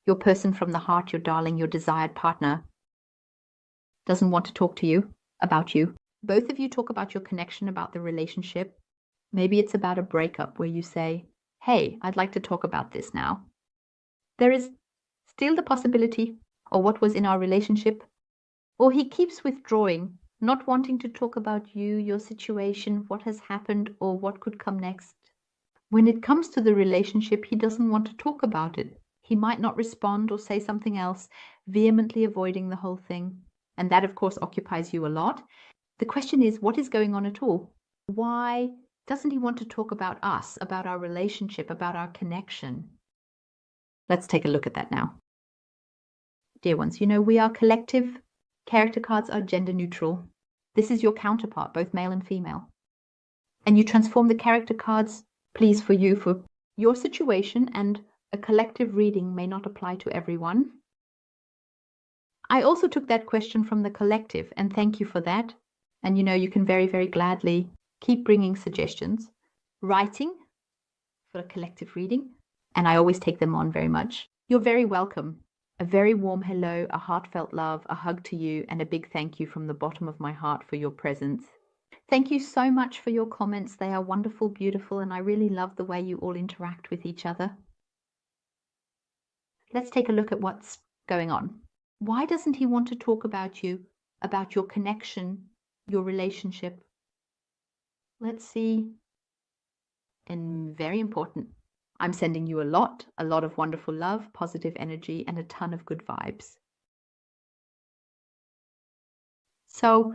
your person from the heart, your darling, your desired partner, doesn't want to talk to you about you. Both of you talk about your connection, about the relationship. Maybe it's about a breakup where you say, hey, I'd like to talk about this now. There is still the possibility, or what was in our relationship, or he keeps withdrawing, not wanting to talk about you, your situation, what has happened, or what could come next. When it comes to the relationship, he doesn't want to talk about it. He might not respond or say something else, vehemently avoiding the whole thing. And that, of course, occupies you a lot. The question is, what is going on at all? Why doesn't he want to talk about us, about our relationship, about our connection? Let's take a look at that now. Dear ones, you know, we are collective. Character cards are gender neutral. This is your counterpart, both male and female. And you transform the character cards, please, for your situation, and a collective reading may not apply to everyone. I also took that question from the collective, and thank you for that. And you know, you can very, very gladly keep bringing suggestions. Writing for a collective reading, and I always take them on very much. You're very welcome. A very warm hello, a heartfelt love, a hug to you, and a big thank you from the bottom of my heart for your presence. Thank you so much for your comments. They are wonderful, beautiful, and I really love the way you all interact with each other. Let's take a look at what's going on. Why doesn't he want to talk about you, about your connection, your relationship? Let's see. And very important, I'm sending you a lot of wonderful love, positive energy, and a ton of good vibes. So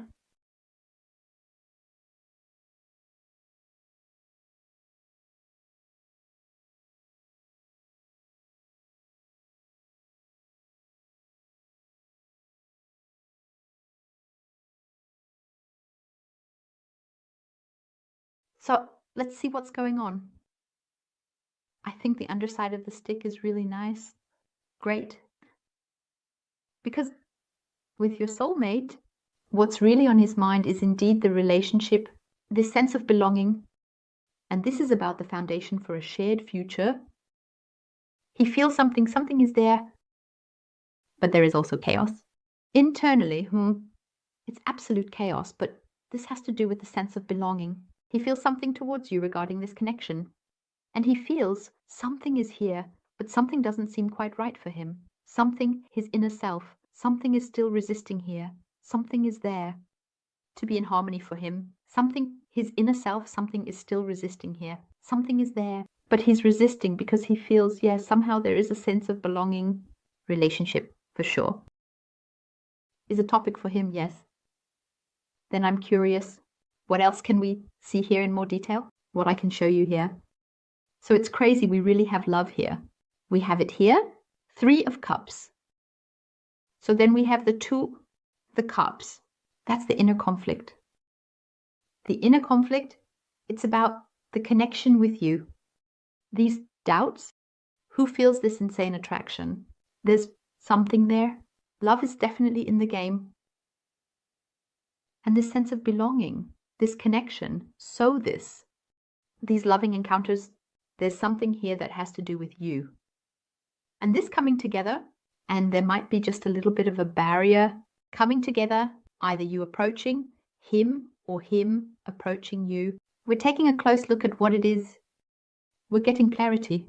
let's see what's going on. I think the underside of the stick is really nice. Great. Because with your soulmate, what's really on his mind is indeed the relationship, this sense of belonging. And this is about the foundation for a shared future. He feels something is there, but there is also chaos. Internally, it's absolute chaos, but this has to do with the sense of belonging. He feels something towards you regarding this connection. And he feels something is here, but something doesn't seem quite right for him. Something, his inner self, something is still resisting here. Something is there to be in harmony for him. Something, his inner self, something is still resisting here. Something is there, but he's resisting because he feels, yes, somehow there is a sense of belonging. Relationship, for sure. Is a topic for him, yes. Then I'm curious, what else can we see here in more detail? What I can show you here. So it's crazy, we really have love here. We have it here, 3 of Cups. So then we have the Cups. That's the inner conflict. The inner conflict, it's about the connection with you. These doubts, who feels this insane attraction? There's something there. Love is definitely in the game. And this sense of belonging, this connection, these loving encounters, there's something here that has to do with you. And this coming together, and there might be just a little bit of a barrier coming together, either you approaching him or him approaching you. We're taking a close look at what it is. We're getting clarity.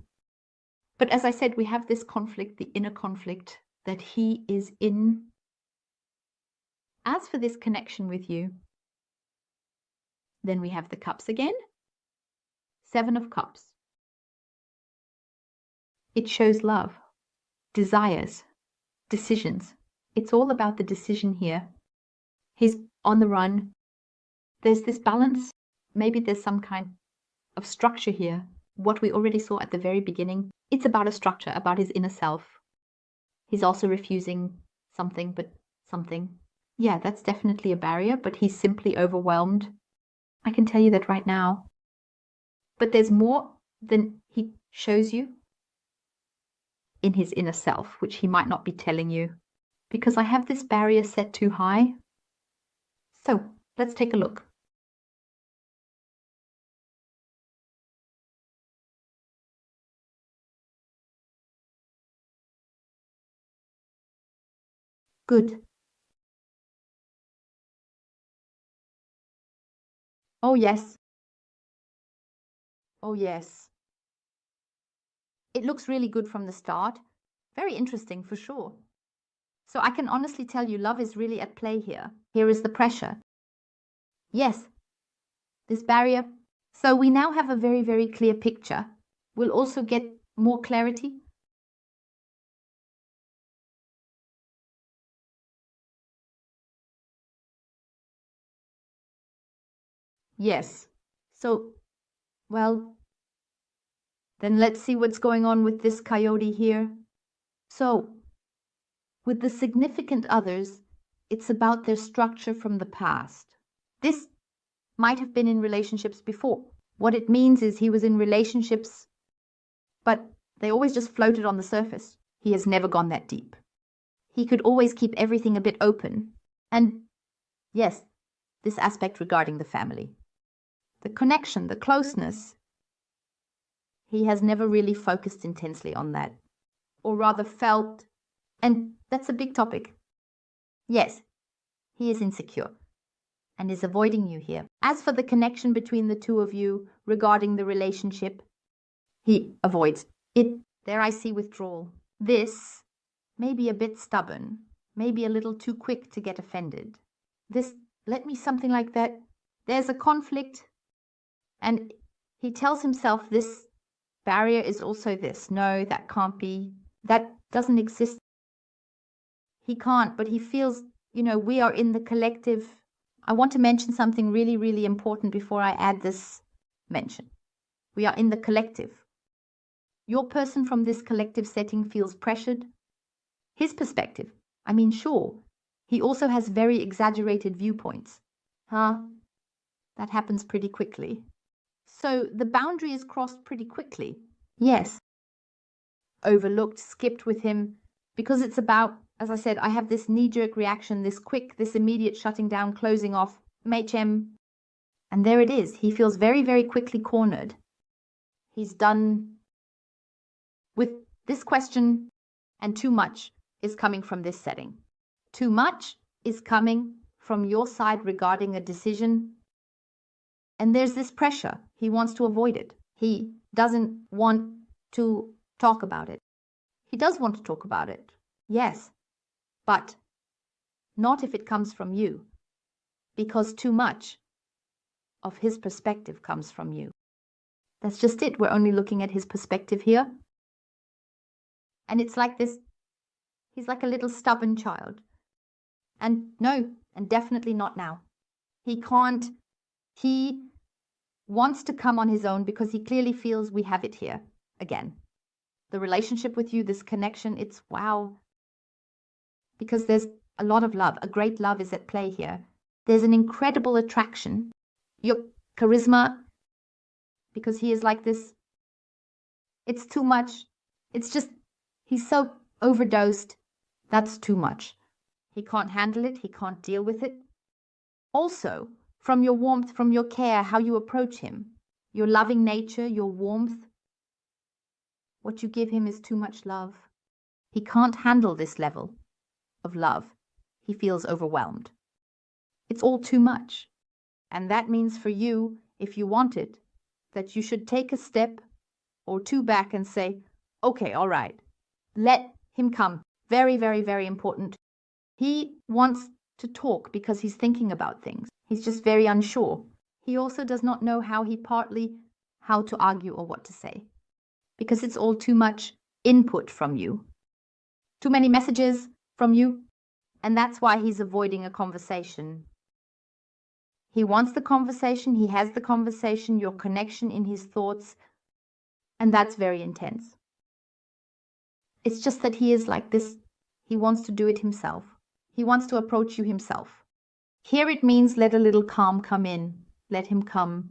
But as I said, we have this conflict, the inner conflict that he is in. As for this connection with you, then we have the Cups again. 7 of Cups. It shows love, desires, decisions. It's all about the decision here. He's on the run. There's this balance. Maybe there's some kind of structure here. What we already saw at the very beginning. It's about a structure, about his inner self. He's also refusing something, but something. Yeah, that's definitely a barrier, but he's simply overwhelmed. I can tell you that right now. But there's more than he shows you in his inner self, which he might not be telling you, because I have this barrier set too high. So let's take a look. Good. Oh, yes. Oh, yes. It looks really good from the start. Very interesting for sure. So I can honestly tell you love is really at play here. Here is the pressure. Yes, this barrier. So we now have a very, very clear picture. We'll also get more clarity. Yes. So, well, then let's see what's going on with this coyote here. So, with the significant others, it's about their structure from the past. This might have been in relationships before. What it means is he was in relationships, but they always just floated on the surface. He has never gone that deep. He could always keep everything a bit open. And yes, this aspect regarding the family. The connection, the closeness, he has never really focused intensely on that. Or rather felt, and that's a big topic. Yes, he is insecure and is avoiding you here. As for the connection between the two of you regarding the relationship, he avoids it. There I see withdrawal. This may be a bit stubborn, maybe a little too quick to get offended. This, let me something like that. There's a conflict, and he tells himself this barrier is also this. No, that can't be. That doesn't exist. He can't, but he feels, we are in the collective. I want to mention something really, really important before I add this mention. We are in the collective. Your person from this collective setting feels pressured. His perspective, sure, he also has very exaggerated viewpoints. That happens pretty quickly. So the boundary is crossed pretty quickly. Yes. Overlooked, skipped with him, because it's about, as I said, I have this knee-jerk reaction, this quick, this immediate shutting down, closing off, MHM. And there it is. He feels very, very quickly cornered. He's done with this question, and too much is coming from this setting. Too much is coming from your side regarding a decision. And there's this pressure. He wants to avoid it. He doesn't want to talk about it. He does want to talk about it. Yes, but not if it comes from you, because too much of his perspective comes from you. That's just it. We're only looking at his perspective here. And it's like this. He's like a little stubborn child. And no, and definitely not now. He can't. He wants to come on his own because he clearly feels we have it here again. The relationship with you, this connection, it's wow. Because there's a lot of love. A great love is at play here. There's an incredible attraction. Your charisma, because he is like this. It's too much. It's just, he's so overdosed. That's too much. He can't handle it. He can't deal with it. Also, from your warmth, from your care, how you approach him, your loving nature, your warmth, what you give him is too much love. He can't handle this level of love. He feels overwhelmed. It's all too much. And that means for you, if you want it, that you should take a step or two back and say, okay, all right, let him come. Very, very, very important. He wants to talk because he's thinking about things. He's just very unsure. He also does not know how to argue or what to say, because it's all too much input from you. Too many messages from you. And that's why he's avoiding a conversation. He wants the conversation. He has the conversation, your connection in his thoughts. And that's very intense. It's just that he is like this. He wants to do it himself. He wants to approach you himself. Here it means let a little calm come in. Let him come.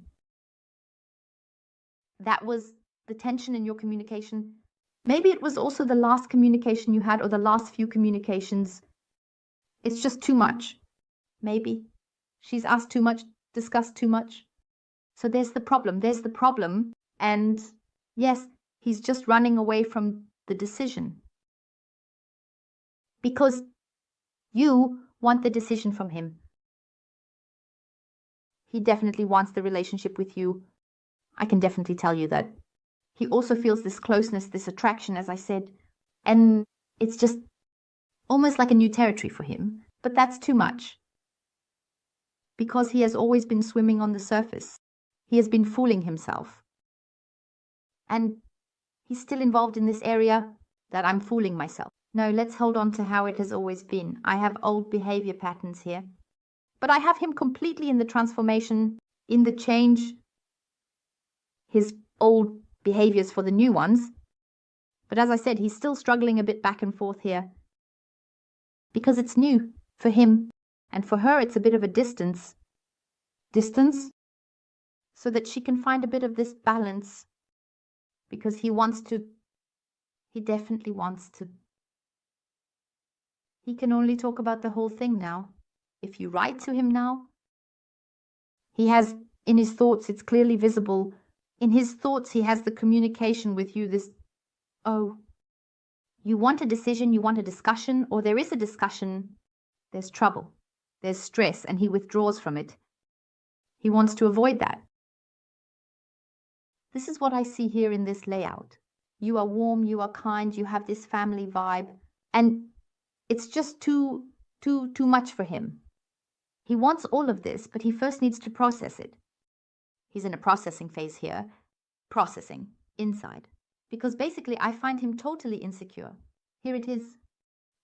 That was the tension in your communication. Maybe it was also the last communication you had, or the last few communications. It's just too much. Maybe. She's asked too much, discussed too much. So there's the problem. There's the problem. And yes, he's just running away from the decision. Because You want the decision from him. He definitely wants the relationship with you. I can definitely tell you that. He also feels this closeness, this attraction, as I said, and it's just almost like a new territory for him. But that's too much. Because he has always been swimming on the surface. He has been fooling himself. And he's still involved in this area that I'm fooling myself. No, let's hold on to how it has always been. I have old behavior patterns here. But I have him completely in the transformation, in the change, his old behaviors for the new ones. But as I said, he's still struggling a bit back and forth here. Because it's new for him. And for her, it's a bit of a distance. Distance? So that she can find a bit of this balance. Because he definitely wants to. He can only talk about the whole thing now. If you write to him now, he has in his thoughts, it's clearly visible. In his thoughts, he has the communication with you, this, oh, you want a decision, you want a discussion, or there is a discussion, there's trouble, there's stress, and he withdraws from it. He wants to avoid that. This is what I see here in this layout. You are warm, you are kind, you have this family vibe, and it's just too much for him. He wants all of this, but he first needs to process it. He's in a processing phase here. Processing, inside. Because basically I find him totally insecure. Here it is.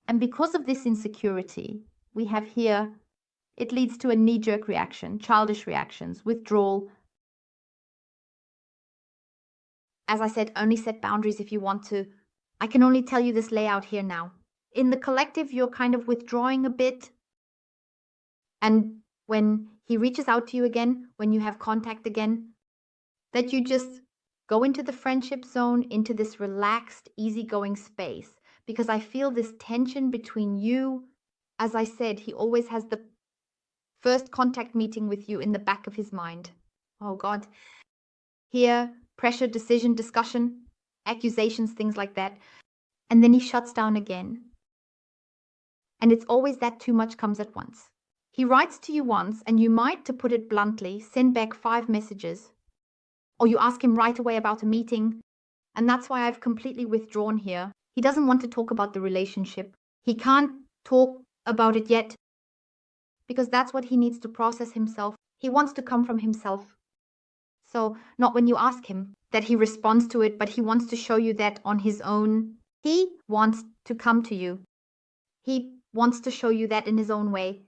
And because of this insecurity, we have here, it leads to a knee-jerk reaction, childish reactions, withdrawal. As I said, only set boundaries if you want to. I can only tell you this layout here now. In the collective, you're kind of withdrawing a bit. And when he reaches out to you again, when you have contact again, that you just go into the friendship zone, into this relaxed, easygoing space. Because I feel this tension between you. As I said, he always has the first contact meeting with you in the back of his mind. Oh God. Here, pressure, decision, discussion, accusations, things like that. And then he shuts down again. And it's always that too much comes at once. He writes to you once, and you might, to put it bluntly, send back 5 messages. Or you ask him right away about a meeting. And that's why I've completely withdrawn here. He doesn't want to talk about the relationship. He can't talk about it yet. Because that's what he needs to process himself. He wants to come from himself. So not when you ask him that he responds to it, but he wants to show you that on his own. He wants to come to you. He wants to show you that in his own way.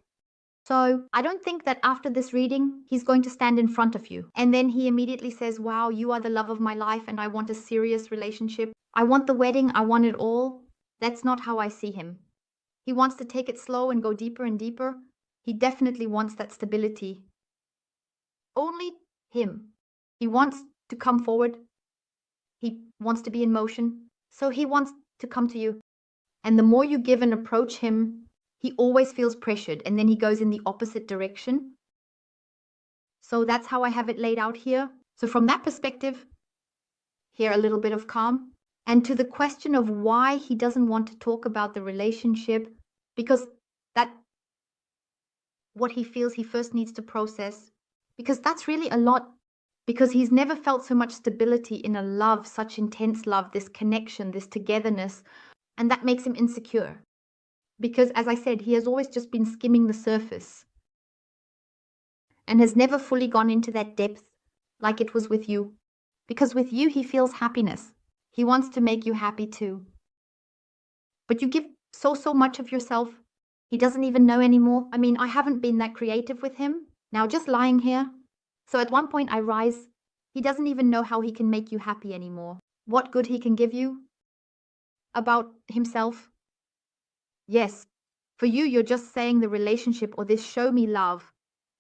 So I don't think that after this reading, he's going to stand in front of you. And then he immediately says, wow, you are the love of my life and I want a serious relationship. I want the wedding. I want it all. That's not how I see him. He wants to take it slow and go deeper and deeper. He definitely wants that stability. Only him. He wants to come forward. He wants to be in motion. So he wants to come to you. And the more you give and approach him, he always feels pressured, and then he goes in the opposite direction. So that's how I have it laid out here. So from that perspective, here a little bit of calm. And to the question of why he doesn't want to talk about the relationship, because that, what he feels he first needs to process, because that's really a lot, because he's never felt so much stability in a love, such intense love, this connection, this togetherness, and that makes him insecure. Because, as I said, he has always just been skimming the surface and has never fully gone into that depth like it was with you. Because with you, he feels happiness. He wants to make you happy too. But you give so much of yourself, he doesn't even know anymore. I mean, I haven't been that creative with him. Now, just lying here. So at one point I rise. He doesn't even know how he can make you happy anymore. What good he can give you about himself. Yes, for you, you're just saying the relationship or this show me love,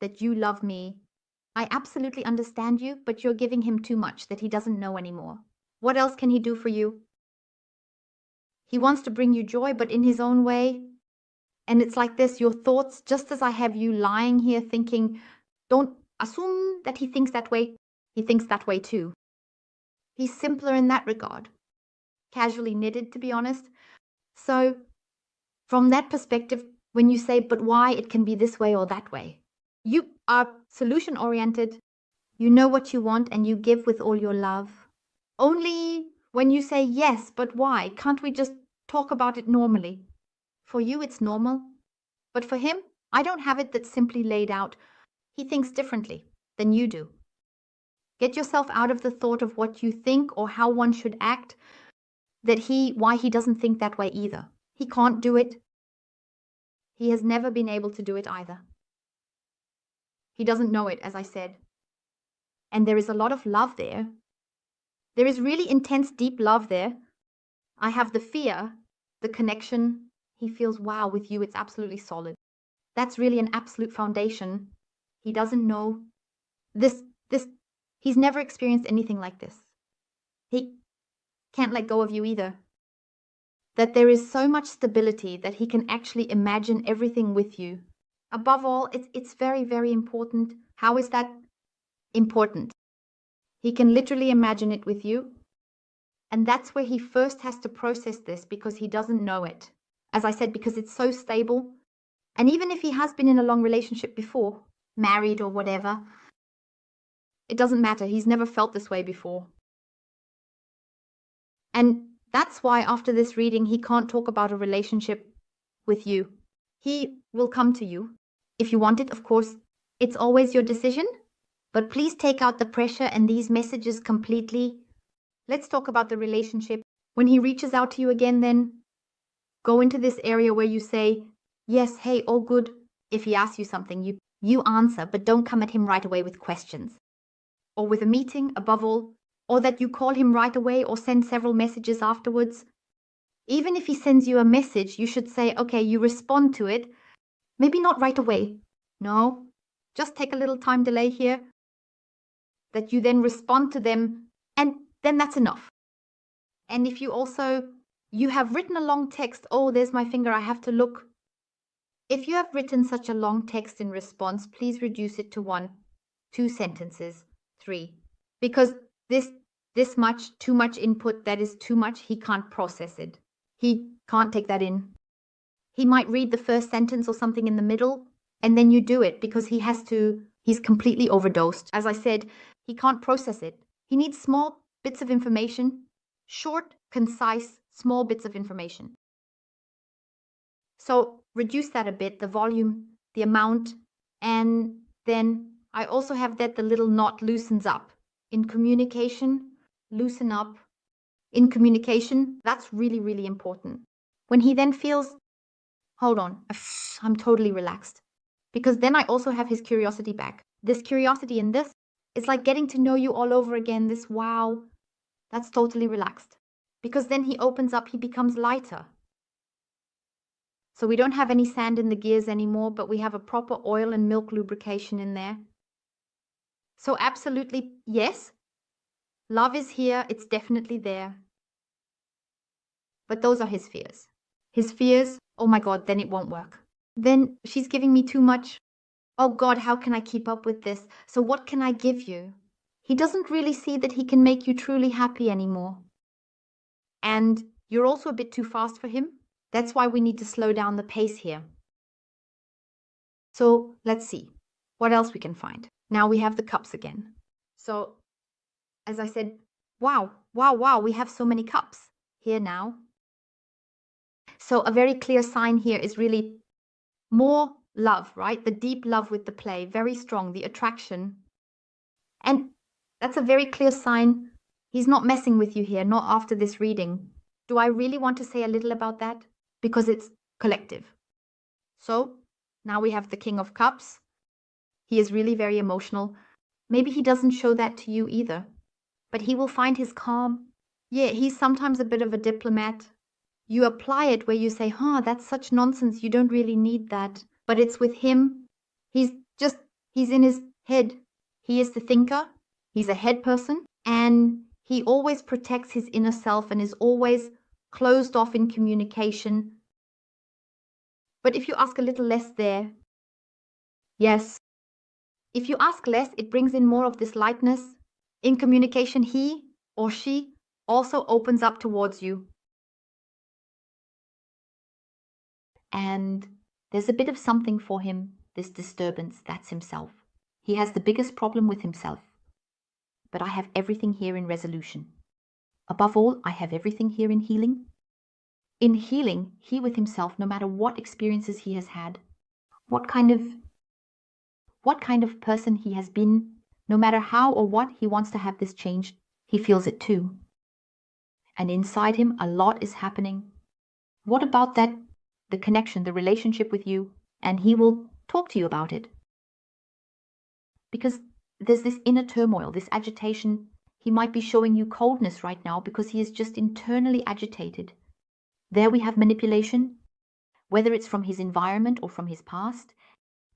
that you love me. I absolutely understand you, but you're giving him too much that he doesn't know anymore. What else can he do for you? He wants to bring you joy, but in his own way. And it's like this, your thoughts, just as I have you lying here thinking, don't assume that he thinks that way. He thinks that way too. He's simpler in that regard. Casually knitted, to be honest. So from that perspective, when you say, but why, it can be this way or that way. You are solution-oriented. You know what you want and you give with all your love. Only when you say, yes, but why, can't we just talk about it normally? For you, it's normal. But for him, I don't have it that's simply laid out. He thinks differently than you do. Get yourself out of the thought of what you think or how one should act, why he doesn't think that way either. He can't do it. He has never been able to do it either. He doesn't know it, as I said. And there is a lot of love there. There is really intense, deep love there. I have the fear, the connection. He feels, wow, with you, it's absolutely solid. That's really an absolute foundation. He doesn't know he's never experienced anything like this. He can't let go of you either. That there is so much stability that he can actually imagine everything with you. Above all, it's very, very important. How is that important? He can literally imagine it with you. And that's where he first has to process this because he doesn't know it. As I said, because it's so stable. And even if he has been in a long relationship before, married or whatever, it doesn't matter. He's never felt this way before. And that's why after this reading, he can't talk about a relationship with you. He will come to you. If you want it, of course, it's always your decision. But please take out the pressure and these messages completely. Let's talk about the relationship. When he reaches out to you again, then go into this area where you say, yes, hey, all good. If he asks you something, you answer, but don't come at him right away with questions. Or with a meeting, above all, or that you call him right away or send several messages afterwards. Even if he sends you a message, you should say, okay, you respond to it. Maybe not right away. No, just take a little time delay here. That you then respond to them, and then that's enough. And if you have written a long text, oh, there's my finger, I have to look. If you have written such a long text in response, please reduce it to 1, 2 sentences, 3. Because this much, too much input, that is too much, he can't process it. He can't take that in. He might read the first sentence or something in the middle, and then you do it because he's completely overdosed. As I said, he can't process it. He needs small bits of information, short, concise, small bits of information. So reduce that a bit, the volume, the amount, and then I also have that the little knot loosens up. In communication, loosen up. In communication, that's really, really important. When he then feels, hold on, I'm totally relaxed. Because then I also have his curiosity back. This curiosity in this is like getting to know you all over again. This wow, that's totally relaxed. Because then he opens up, he becomes lighter. So we don't have any sand in the gears anymore, but we have a proper oil and milk lubrication in there. So absolutely, yes, love is here. It's definitely there. But those are his fears. His fears, oh my God, then it won't work. Then she's giving me too much. Oh God, how can I keep up with this? So what can I give you? He doesn't really see that he can make you truly happy anymore. And you're also a bit too fast for him. That's why we need to slow down the pace here. So let's see what else we can find. Now we have the cups again. So as I said, wow, we have so many cups here now. So a very clear sign here is really more love, right? The deep love with the play, very strong, the attraction. And that's a very clear sign. He's not messing with you here, not after this reading. Do I really want to say a little about that? Because it's collective. So now we have the King of Cups. He is really very emotional. Maybe he doesn't show that to you either, but he will find his calm. Yeah, he's sometimes a bit of a diplomat. You apply it where you say, that's such nonsense. You don't really need that. But it's with him. He's in his head. He is the thinker. He's a head person. And he always protects his inner self and is always closed off in communication. But if you ask a little less there, yes. If you ask less, it brings in more of this lightness. In communication, he or she also opens up towards you. And There's a bit of something for him, this disturbance, that's himself. He has the biggest problem with himself. But I have everything here in resolution. Above all, I have everything here in healing. In healing, he with himself, no matter what experiences he has had, what kind of person he has been, no matter how or what he wants to have this changed, he feels it too. And inside him, a lot is happening. What about that? The connection, the relationship with you, and he will talk to you about it. Because there's this inner turmoil, this agitation. He might be showing you coldness right now because he is just internally agitated. There we have manipulation, whether it's from his environment or from his past.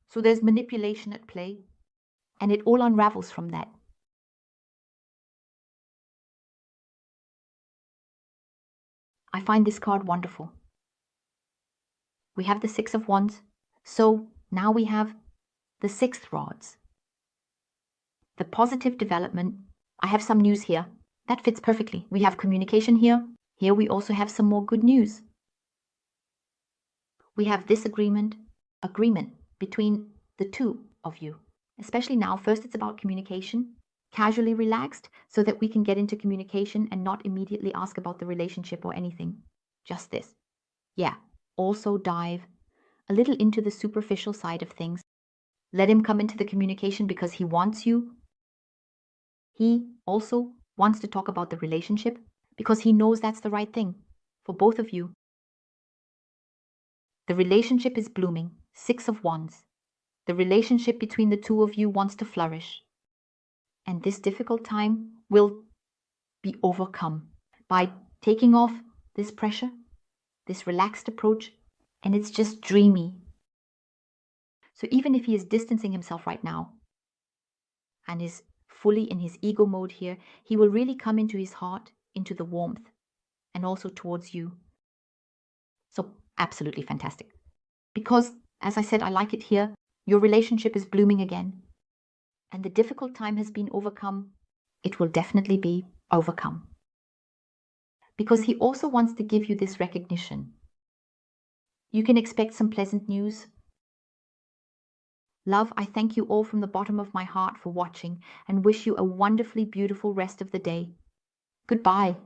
So there's manipulation at play, and it all unravels from that. I find this card wonderful. We have the Six of Wands, so now we have the Sixth Rods. The positive development. I have some news here. That fits perfectly. We have communication here. Here we also have some more good news. We have this agreement between the two of you. Especially now, first it's about communication, casually relaxed, so that we can get into communication and not immediately ask about the relationship or anything. Just this. Yeah, also dive a little into the superficial side of things. Let him come into the communication because he wants you. He also wants to talk about the relationship because he knows that's the right thing for both of you. The relationship is blooming. Six of Wands. The relationship between the two of you wants to flourish. And this difficult time will be overcome by taking off this pressure, this relaxed approach, and it's just dreamy. So even if he is distancing himself right now and is fully in his ego mode here, he will really come into his heart, into the warmth, and also towards you. So absolutely fantastic. Because, as I said, I like it here. Your relationship is blooming again. And the difficult time has been overcome. It will definitely be overcome. Because he also wants to give you this recognition. You can expect some pleasant news. Love, I thank you all from the bottom of my heart for watching and wish you a wonderfully beautiful rest of the day. Goodbye.